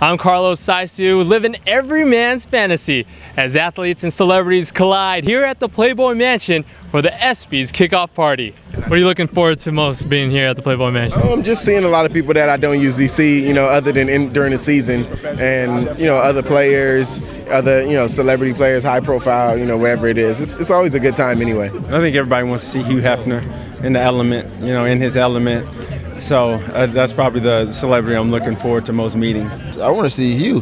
I'm Carlos Saisu, living every man's fantasy as athletes and celebrities collide here at the Playboy Mansion for the ESPYs kickoff party. What are you looking forward to most being here at the Playboy Mansion? I'm just seeing a lot of people that I don't usually see, other than during the season, and other players, other celebrity players, high profile, whatever it is. It's always a good time anyway. I think everybody wants to see Hugh Hefner in the element, in his element. So that's probably the celebrity I'm looking forward to most meeting. I want to see you.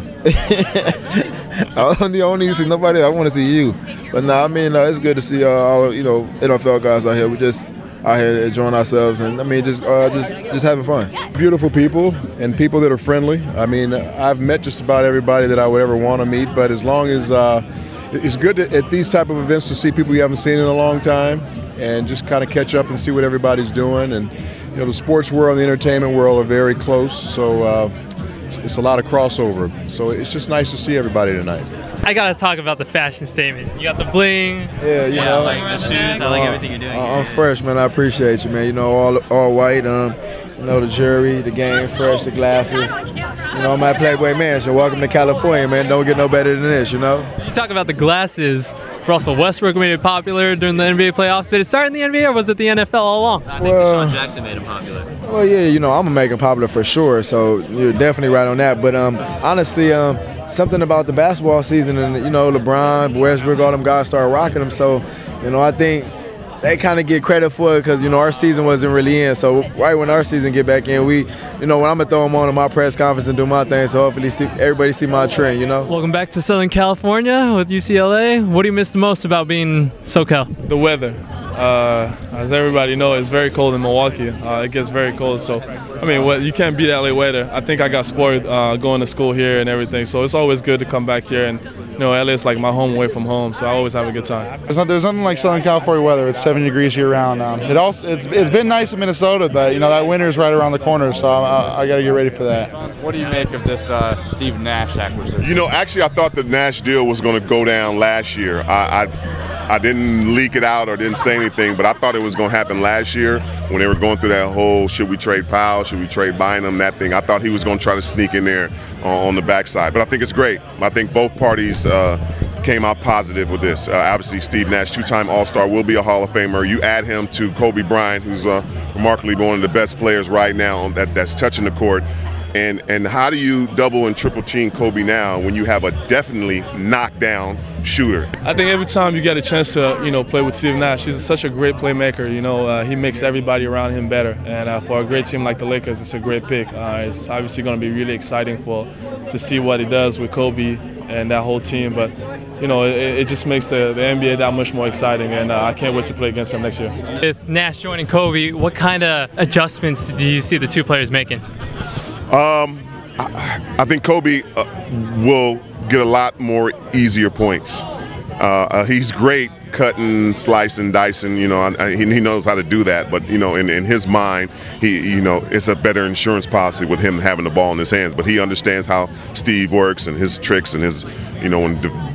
I don't need to see nobody. I want to see you. But no, I mean, it's good to see all NFL guys out here. We just out here enjoying ourselves, and I mean, just having fun. Beautiful people and people that are friendly. I mean, I've met just about everybody that I would ever want to meet. But as long as it's good at these type of events to see people you haven't seen in a long time, and just kind of catch up and see what everybody's doing. And the sports world and the entertainment world are very close, so it's a lot of crossover. So it's just nice to see everybody tonight. I gotta talk about the fashion statement. You got the bling. Yeah, I like the shoes. I like everything you're doing. I'm fresh, man. I appreciate you, man. All white. The jewelry, the game, fresh, the glasses. I'm at Playboy Mansion. Welcome to California, man. Don't get no better than this, You talk about the glasses. Russell Westbrook made it popular during the NBA playoffs. Did it start in the NBA or was it the NFL all along? I think Deshaun Jackson made him popular. Well, yeah, I'm gonna make him popular for sure. So you're definitely right on that. But honestly, something about the basketball season and LeBron, Westbrook, all them guys started rocking them. So I think they kind of get credit for it because our season wasn't really in. So right when our season get back in, when I'm gonna throw them on in my press conference and do my thing. So hopefully everybody see my trend. Welcome back to Southern California with UCLA. What do you miss the most about being SoCal? The weather. As everybody knows, it's very cold in Milwaukee. It gets very cold, so I mean, you can't beat LA weather. I think I got spoiled going to school here and everything, so it's always good to come back here. And LA is like my home away from home, so I always have a good time. There's nothing like Southern California weather. It's 70 degrees year round. It's been nice in Minnesota, but that winter is right around the corner, so I got to get ready for that. What do you make of this Steve Nash acquisition? Actually, I thought the Nash deal was going to go down last year. I didn't leak it out or didn't say anything, but I thought it was going to happen last year when they were going through that whole should we trade Powell, should we trade Bynum, that thing. I thought he was going to try to sneak in there on the backside. But I think it's great. I think both parties came out positive with this. Obviously, Steve Nash, two-time All-Star, will be a Hall of Famer. You add him to Kobe Bryant, who's remarkably one of the best players right now that's touching the court. And how do you double and triple team Kobe now when you have a definitely knockdown shooter? I think every time you get a chance to play with Steve Nash, he's such a great playmaker. He makes everybody around him better. And for a great team like the Lakers, it's a great pick. It's obviously going to be really exciting to see what he does with Kobe and that whole team. But it just makes the NBA that much more exciting, and I can't wait to play against him next year. With Nash joining Kobe, what kind of adjustments do you see the two players making? I think Kobe will get a lot more easier points. He's great cutting, slicing, dicing. He knows how to do that. But in his mind, it's a better insurance policy with him having the ball in his hands. But he understands how Steve works and his tricks and his,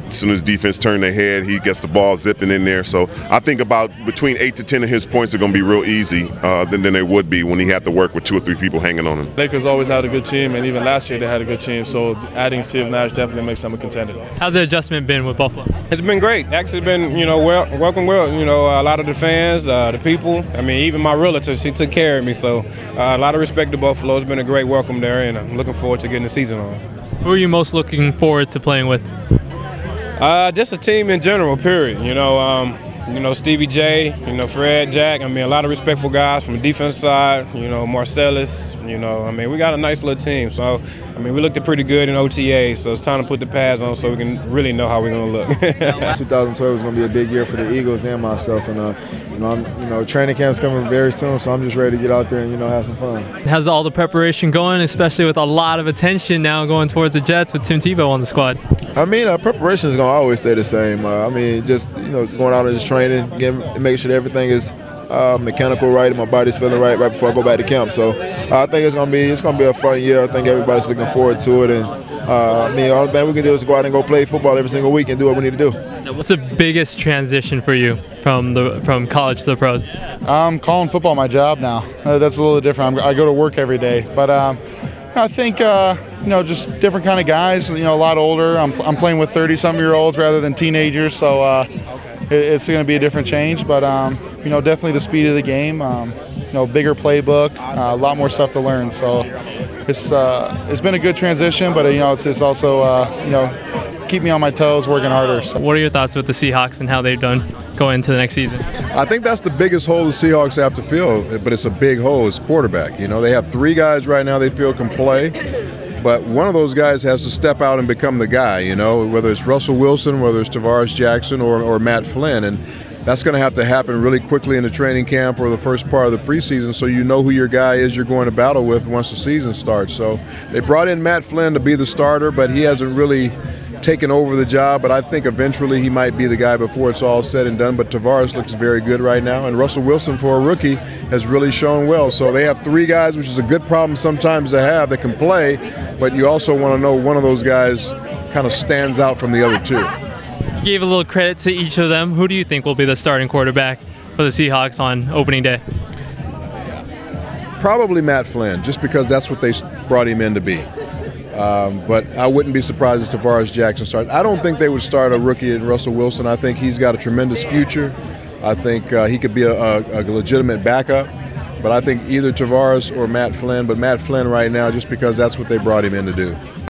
as soon as defense turn their head, he gets the ball zipping in there. So I think about between 8 to 10 of his points are going to be real easy than they would be when he had to work with 2 or 3 people hanging on him. Lakers always had a good team, and even last year they had a good team. So adding Steve Nash definitely makes them a contender. How's the adjustment been with Buffalo? It's been great. Actually been, welcome well. A lot of the fans, the people. I mean, even my realtor, she took care of me. So a lot of respect to Buffalo. It's been a great welcome there, and I'm looking forward to getting the season on. Who are you most looking forward to playing with? Just a team in general, period. Stevie J, Fred, Jack. I mean, a lot of respectful guys from the defense side. Marcellus. We got a nice little team. So, we looked pretty good in OTA. So it's time to put the pads on so we can really know how we're gonna look. 2012 is gonna be a big year for the Eagles and myself, and training camp's coming very soon. So I'm just ready to get out there and have some fun. How's all the preparation going, especially with a lot of attention now going towards the Jets with Tim Tebow on the squad? Preparation is gonna always stay the same. Just going out and just training, making sure that everything is mechanical right and my body's feeling right before I go back to camp. So I think it's gonna be a fun year. I think everybody's looking forward to it, and the only thing we can do is go out and go play football every single week and do what we need to do. What's the biggest transition for you from college to the pros? I'm calling football my job now. That's a little different. I go to work every day, but I think just different kind of guys. A lot older. I'm playing with 30-something-year-olds rather than teenagers, so it's going to be a different change. But definitely the speed of the game. Bigger playbook, a lot more stuff to learn. So it's been a good transition, but it's also keep me on my toes, working harder. So. What are your thoughts with the Seahawks and how they've done going into the next season? I think that's the biggest hole the Seahawks have to fill, but it's a big hole. It's quarterback. They have 3 guys right now they feel can play, but one of those guys has to step out and become the guy, whether it's Russell Wilson, whether it's Tavares Jackson or Matt Flynn. And that's going to have to happen really quickly in the training camp or the first part of the preseason, so you know who your guy is you're going to battle with once the season starts. So they brought in Matt Flynn to be the starter, but he hasn't really taken over the job, but I think eventually he might be the guy before it's all said and done. But Tavares looks very good right now, and Russell Wilson, for a rookie, has really shown well. So they have 3 guys, which is a good problem sometimes to have, that can play, but you also want to know one of those guys kind of stands out from the other 2. You gave a little credit to each of them. Who do you think will be the starting quarterback for the Seahawks on opening day? Probably Matt Flynn, just because that's what they brought him in to be. But I wouldn't be surprised if Tavares Jackson starts. I don't think they would start a rookie in Russell Wilson. I think he's got a tremendous future. I think he could be a legitimate backup. But I think either Tavares or Matt Flynn, but Matt Flynn right now just because that's what they brought him in to do.